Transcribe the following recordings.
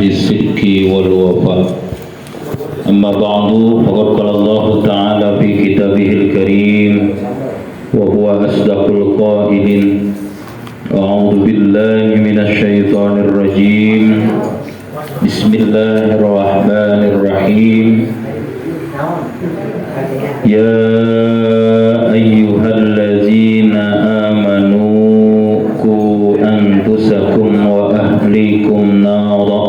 الصدق والوفاء أما بعد فقد قال الله تعالى في كتابه الكريم وهو أصدق القائلين أعوذ بالله من الشيطان الرجيم بسم الله الرحمن الرحيم يا أيها الذين آمنوا قوا أنفسكم وأهليكم نارا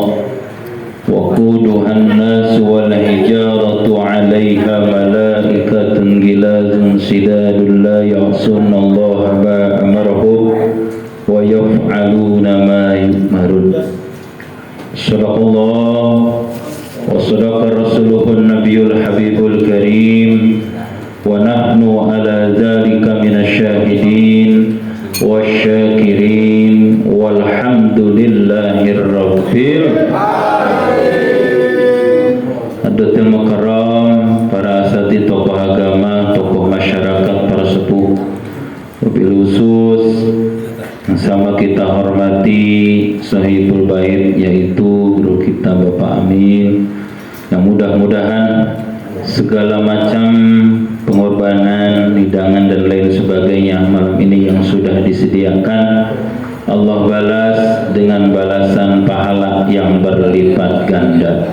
وقودها الناس والحجارة عليها ملائكة غلاظ شداد لا يعصون الله ما أمرهم ويفعلون ما يؤمرون صدق الله وصدق رسوله النبي الحبيب الكريم ونحن على ذلك من الشاهدين والشاكرين والحمد لله رب Hadirin Mukarram, para asatidz tokoh agama, tokoh masyarakat, para sepuh, wabil khusus yang sama kita hormati Sahibul Bait, yaitu guru kita Bapak Amin, yang mudah-mudahan segala macam pengorbanan, hidangan dan lain sebagainya malam ini yang sudah disediakan Allah balas dengan balasan pahala yang berlipat ganda.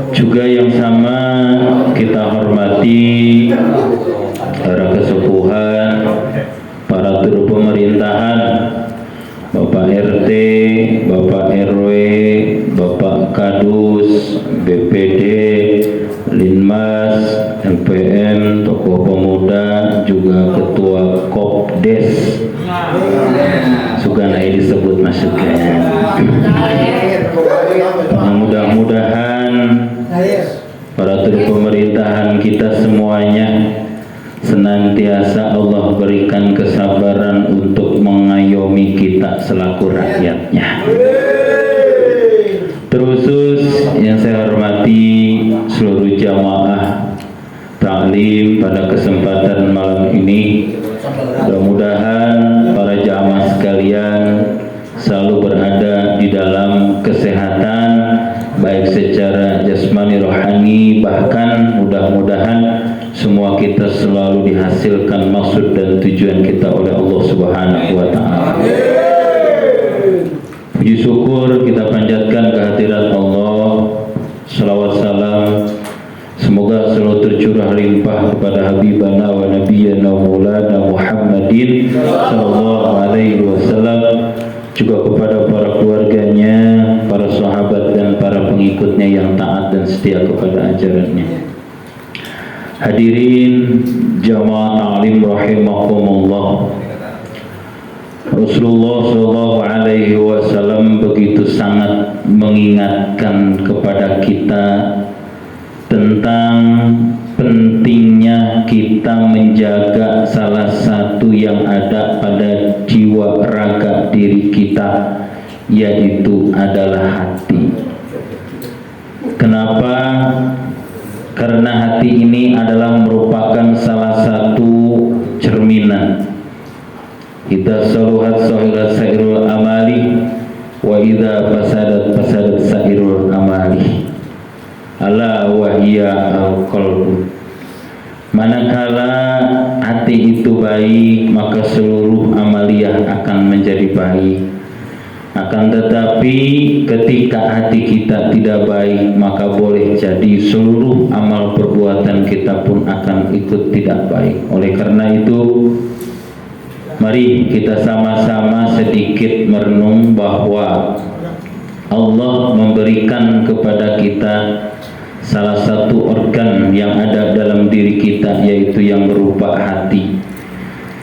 Juga yang sama kita hormati para kesepuhan, para turut pemerintahan, Bapak RT, Bapak RW, Bapak Kadus, BPD, Linmas, LPM, tokoh pemuda, juga ketua Kopdes. Suka naik disebut masuknya. Mudah-mudahan para turut pemerintahan kita semuanya senantiasa Allah berikan kesabaran untuk mengayomi kita selaku rakyatnya. Terkhusus yang saya hormati seluruh jamaah taklim pada kesempatan malam ini. Mudah-mudahan para jamaah sekalian selalu berada di dalam kesehatan, baik secara jasmani, rohani, bahkan mudah-mudahan semua kita selalu dihasilkan maksud dan tujuan kita oleh Allah Subhanahu wa Ta'ala. Puji syukur kita panjatkan kehadirat Allah, salawat salam semoga selalu tercurah limpah kepada Habibana wa Nabiyyana Maulana Muhammadin sallallahu alaihi wasallam, juga kepada para keluarganya, para sahabat dan para pengikutnya yang taat dan setia kepada ajarannya. Hadirin jamaah taklim rahimakumullah, Rasulullah sallallahu alaihi wasallam begitu sangat mengingatkan kepada kita tentang pentingnya kita menjaga salah satu yang ada pada jiwa raga diri kita, yaitu adalah hati. Kenapa? Karena hati ini adalah merupakan salah satu cerminan. Idza saluhat sahilat sairul amali wa idza fasadat sairul amali. Ala wahiyya al-qalbu. Manakala hati itu baik, maka seluruh amaliyah akan menjadi baik. Akan tetapi ketika hati kita tidak baik, maka boleh jadi seluruh amal perbuatan kita pun akan ikut tidak baik. Oleh karena itu, mari kita sama-sama sedikit merenung bahwa Allah memberikan kepada kita salah satu organ yang ada dalam diri kita, yaitu yang berupa hati.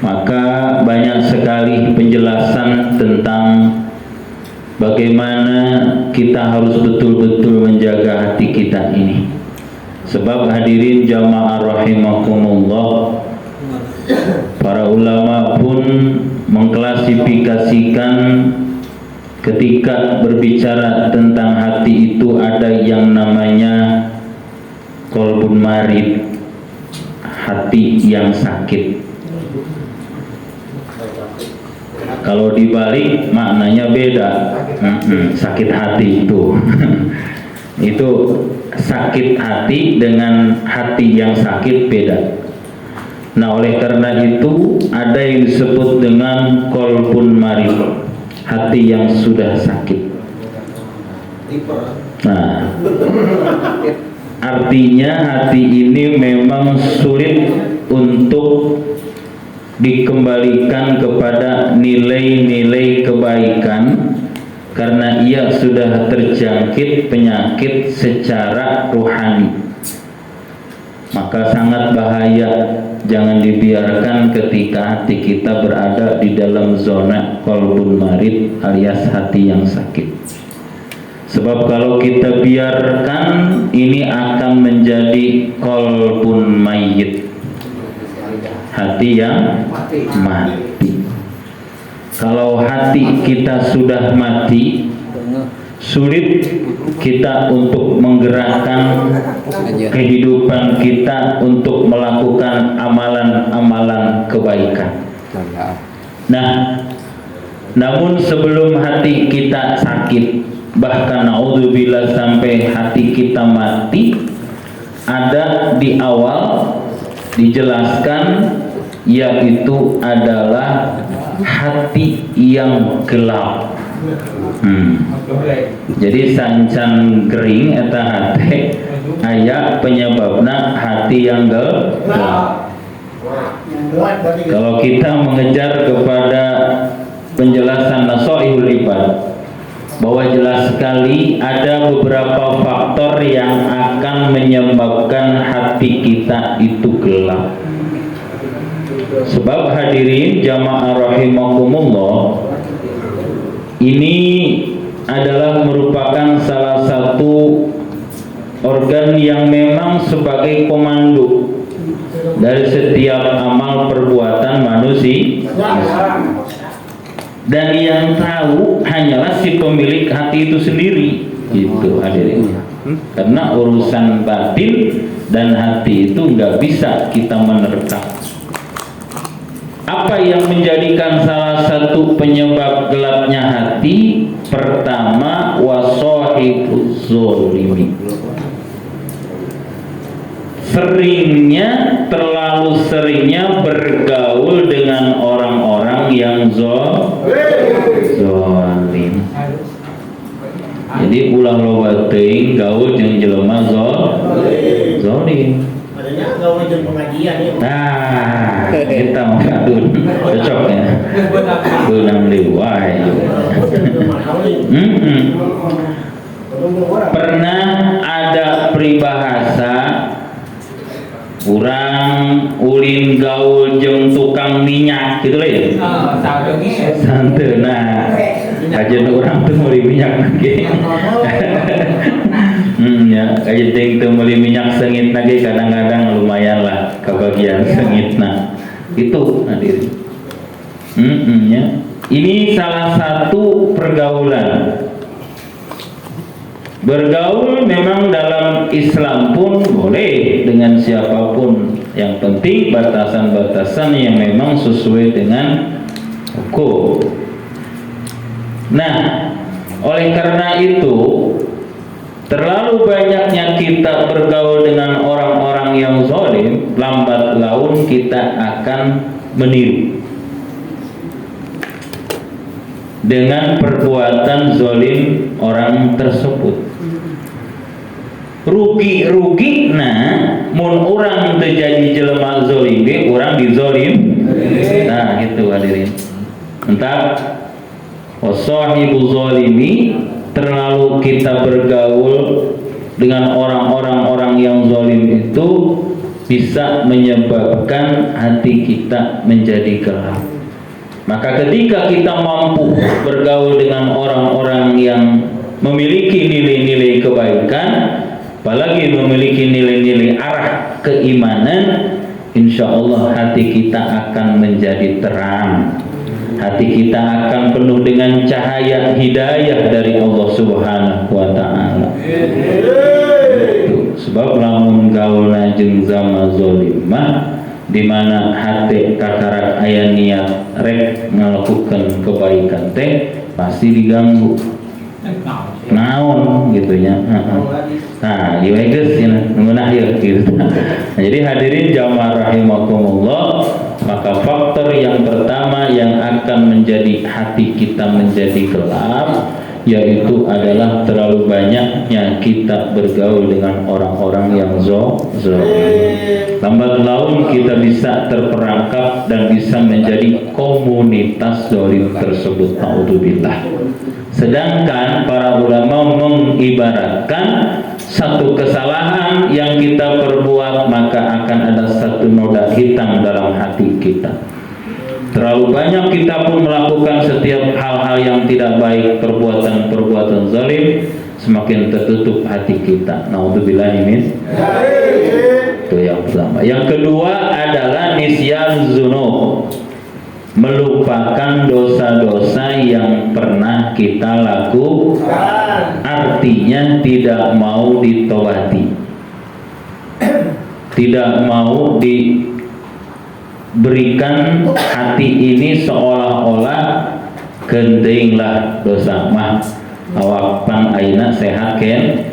Maka banyak sekali penjelasan tentang bagaimana kita harus betul-betul menjaga hati kita ini. Sebab hadirin jamaah rahimakumullah, para ulama pun mengklasifikasikan ketika berbicara tentang hati itu ada yang namanya qalbun marid, hati yang sakit. Kalau dibalik maknanya beda. Sakit hati itu. Itu sakit hati dengan hati yang sakit beda. Nah, oleh karena itu ada yang disebut dengan qalbun marid, hati yang sudah sakit. Nah, artinya hati ini memang sulit untuk dikembalikan kepada nilai-nilai kebaikan karena ia sudah terjangkit penyakit secara rohani. Maka sangat bahaya, jangan dibiarkan ketika hati kita berada di dalam zona qalbun marid alias hati yang sakit. Sebab kalau kita biarkan, ini akan menjadi qalbun mayyit, hati yang mati. Kalau hati kita sudah mati, sulit kita untuk menggerakkan kehidupan kita untuk melakukan amalan-amalan kebaikan. Nah, namun sebelum hati kita sakit, bahkan naudzubillah sampai hati kita mati, ada di awal dijelaskan, yaitu adalah hati yang gelap. Jadi sancan gering eta hati aya penyebabna hati yang gelap. Kalau kita mengejar kepada penjelasan Nasaihul Ibad, bahwa jelas sekali ada beberapa faktor yang akan menyebabkan hati kita itu gelap. Sebab hadirin jamaah rahimakumullah, ini adalah merupakan salah satu organ yang memang sebagai komando dari setiap amal perbuatan manusia, dan yang tahu hanyalah si pemilik hati itu sendiri, gitu hadirin. Karena urusan batin dan hati itu nggak bisa kita menerka. Apa yang menjadikan salah satu penyebab gelapnya hati? Pertama, wasahibuz zalimi. Terlalu seringnya bergaul dengan orang-orang yang zalim. Jadi ulah loba teuing gaul jeung jelema zalim. Padahal gaul jeung pengajian ya. Nah, kita mau kadun cocok ya. Beunang liwai. Pernah ada peribahasa, urang ulin gaul jeung tukang minyak gitu lah ya. Santeuna kajen urang teu meuli minyak lagi. Ya, kajen teu meuli minyak seungit lagi, kadang-kadang lumayan lah kebagian seungitna. Itu hadirin. Ya. Ini salah satu pergaulan. Bergaul memang dalam Islam pun boleh dengan siapapun, yang penting batasan-batasan yang memang sesuai dengan hukum. Nah, oleh karena itu terlalu banyaknya kita bergaul dengan orang-orang yang zalim, lambat laun kita akan meniru dengan perbuatan zalim orang tersebut. Rugi mun urang teu jadi jelema zalim ge urang dizalim. Nah, gitu hadirin. Entah wasahibu zalimi, terlalu kita bergaul dengan orang-orang yang zalim itu bisa menyebabkan hati kita menjadi gelap. Maka ketika kita mampu bergaul dengan orang-orang yang memiliki nilai-nilai kebaikan, apalagi memiliki nilai-nilai arah keimanan, insya Allah hati kita akan menjadi terang. Hati kita akan penuh dengan cahaya hidayah dari Allah Subhanahu wa Ta'ala. Sebab lamun gaulna jeung zama zalimah di mana hati kakarak aya niat rek melakukan kebaikan teh pasti diganggu naon gitu ya. Nah, di Vegas ya ngeunah ya gitu. Nah, jadi hadirin jamaah rahimakumullah, maka faktor yang pertama yang akan menjadi hati kita menjadi gelap yaitu adalah terlalu banyaknya kita bergaul dengan orang-orang yang zalim. Lambat laun kita bisa terperangkap dan bisa menjadi komunitas zalim tersebut. Naudzubillah. Sedangkan para ulama mengibaratkan satu kesalahan yang kita perbuat maka akan ada satu noda hitam dalam hati kita. Terlalu banyak kita pun melakukan setiap hal-hal yang tidak baik, perbuatan-perbuatan zalim, semakin tertutup hati kita. Naudzubillah min. Itu yang pertama. Yang kedua adalah nisyan dzunub. Melupakan dosa-dosa yang pernah kita lakukan, artinya tidak mau ditobati, tidak mau diberikan hati ini seolah-olah gendeng lah dosa mah awak pan aina sehat ken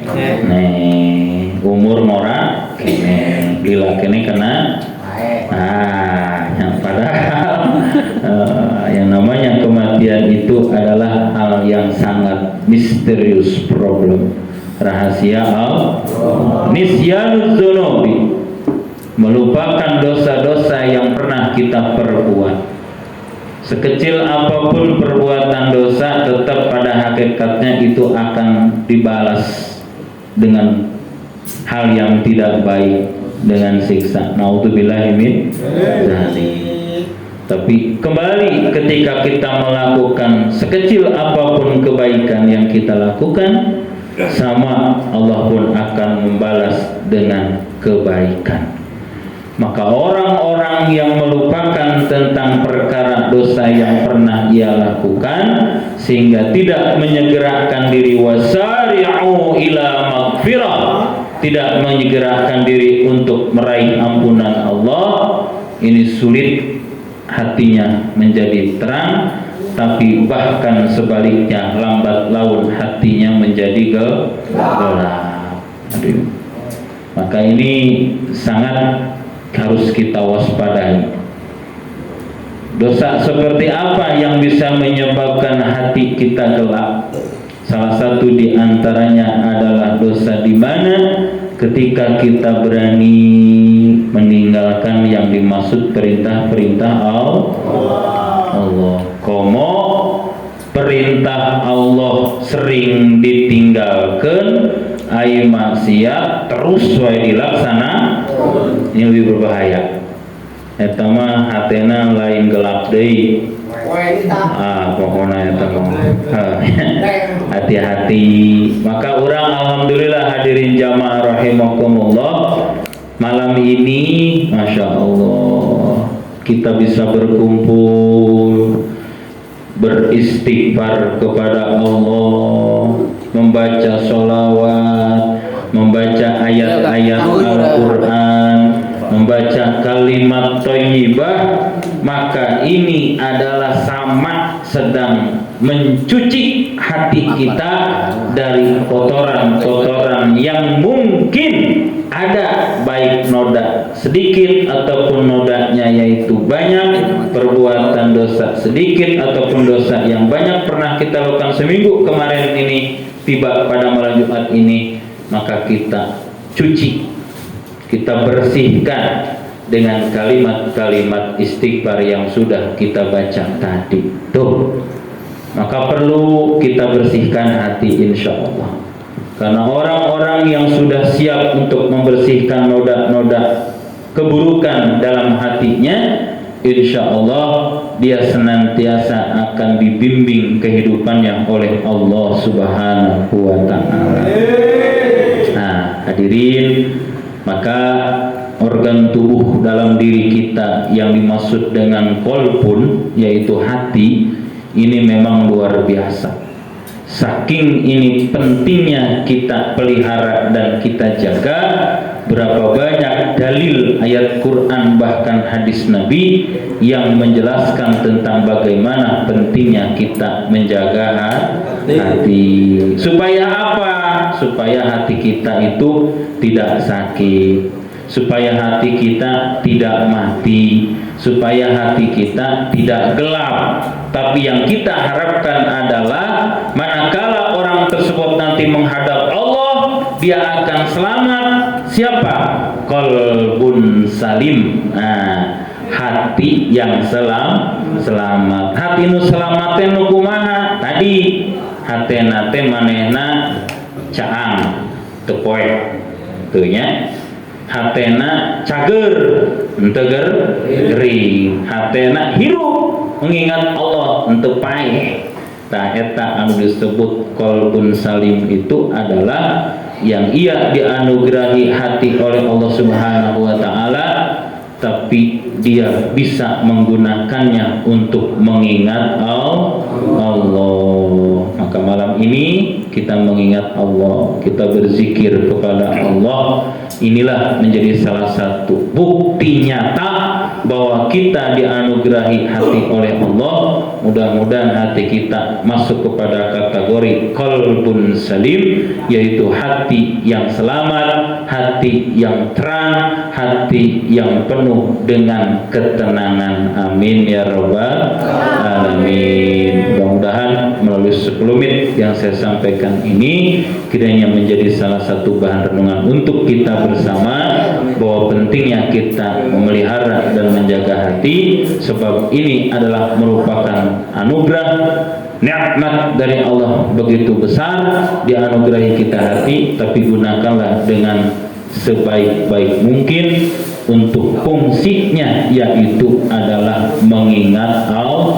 umur mora kene lila kene kena yang padahal yang namanya kematian itu adalah hal yang sangat misterius, problem rahasia nisyanuz dzunubi, melupakan dosa-dosa yang pernah kita perbuat. Sekecil apapun perbuatan dosa, tetap pada hakikatnya itu akan dibalas dengan hal yang tidak baik, dengan siksa. Naudzubillahi min dzalik. Tapi kembali ketika kita melakukan sekecil apapun kebaikan yang kita lakukan, sama Allah pun akan membalas dengan kebaikan. Maka orang-orang yang melupakan tentang perkara dosa yang pernah ia lakukan sehingga tidak menyegerakan diri wasari'u ila maghfirah, tidak menyegerakan diri untuk meraih ampunan Allah, ini sulit hatinya menjadi terang, tapi bahkan sebaliknya lambat laun hatinya menjadi gelap. Maka ini sangat harus kita waspadai. Dosa seperti apa yang bisa menyebabkan hati kita gelap? Salah satu di antaranya adalah dosa di mana ketika kita berani meninggalkan yang dimaksud perintah-perintah Allah. Komo perintah Allah sering ditinggalkan, ai maksiat terus wae dilaksana, ini lebih berbahaya. Eta mah hatena lain gelap deui. Pokoknya eta mah hati-hati. Maka orang alhamdulillah hadirin jamaah rahimakumullah, malam ini Masya Allah kita bisa berkumpul beristighfar kepada Allah, membaca sholawat, membaca ayat-ayat Al-Quran, membaca kalimat thayyibah, maka ini adalah sama sedang mencuci hati kita dari kotoran-kotoran yang mungkin ada, baik noda sedikit ataupun nodanya yaitu banyak, perbuatan dosa sedikit ataupun dosa yang banyak pernah kita lakukan seminggu kemarin ini, tiba pada malam Jumat ini, maka kita cuci, kita bersihkan dengan kalimat-kalimat istighfar yang sudah kita baca tadi. Tuh, maka perlu kita bersihkan hati insya Allah. Karena orang-orang yang sudah siap untuk membersihkan noda-noda keburukan dalam hatinya, insya Allah dia senantiasa akan dibimbing kehidupannya oleh Allah Subhanahu wa Ta'ala. Nah, hadirin, maka organ tubuh dalam diri kita yang dimaksud dengan qalbun, yaitu hati, ini memang luar biasa. Saking ini pentingnya kita pelihara dan kita jaga, berapa banyak dalil ayat Quran bahkan hadis Nabi yang menjelaskan tentang bagaimana pentingnya kita menjaga hati. Supaya apa? Supaya hati kita itu tidak sakit, supaya hati kita tidak mati, supaya hati kita tidak gelap. Tapi yang kita harapkan adalah manakala orang tersebut nanti menghadap Allah, dia akan selamat. Siapa? Qalbun salim. Nah, hati yang selamat. Hati nu selamat teh nu kumaha? Tadi hatena teh manehna caang teu poe teu nya. Hatena cager henteu gering, hatena hirup mengingat Allah henteu paeh. Tah eta anu disebut qalbun salim itu adalah yang ia dianugerahi hati oleh Allah Subhanahu wa taala, tapi dia bisa menggunakannya untuk mengingat Allah. Maka malam ini kita mengingat Allah, kita berzikir kepada Allah. Inilah menjadi salah satu bukti nyata bahwa kita dianugerahi hati oleh Allah. Mudah-mudahan hati kita masuk kepada kategori qalbun salim, yaitu hati yang selamat, hati yang terang, hati yang penuh dengan ketenangan. Amin ya rabbal alamin. Mudah-mudahan melalui 10 menit yang saya sampaikan ini kiranya menjadi salah satu bahan renungan untuk kita bersama, bahwa pentingnya kita memelihara dan menjaga hati, sebab ini adalah merupakan anugerah, nikmat dari Allah begitu besar. Dianugerahi kita hati, tapi gunakanlah dengan sebaik-baik mungkin untuk fungsinya, yaitu adalah mengingat Allah.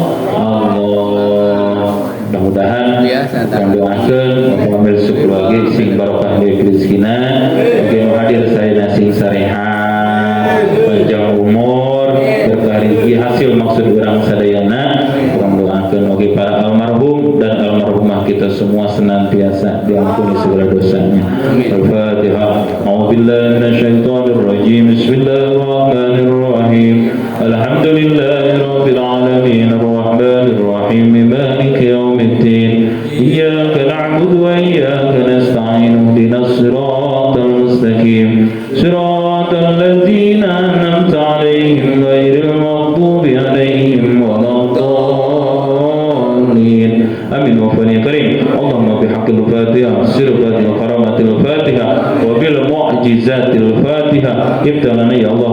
Mudah-mudahan yang doakan mengambil 10 lagi sing barokah dari rezekina, oke hadir saya sing sarehat, panjang umur, berkah rezeki hasil maksud orang sadayana. Kurang doakan oke para almarhum dan almarhumah kita semua senantiasa diampuni segala dosanya. Al-Fatihah. A'udzubillahi minasyaitonir rajim. Bismillahirrahmanirrahim. Alhamdulillahirabbil alamin arrahmanir rahim maliki yaumiddin. Iyyaka na'budu wa iyyaka nasta'in. Ihdinas siratal mustaqim. Siratal ladzina an'amta 'alaihim ghairil maghdubi 'alaihim waladdallin. Amin wa fani karim. Allahumma bihaqqil Fatihah, sirfatil karamatil Fatihah wa bil mu'jizatil Fatihah. Ibtalana ya Allah.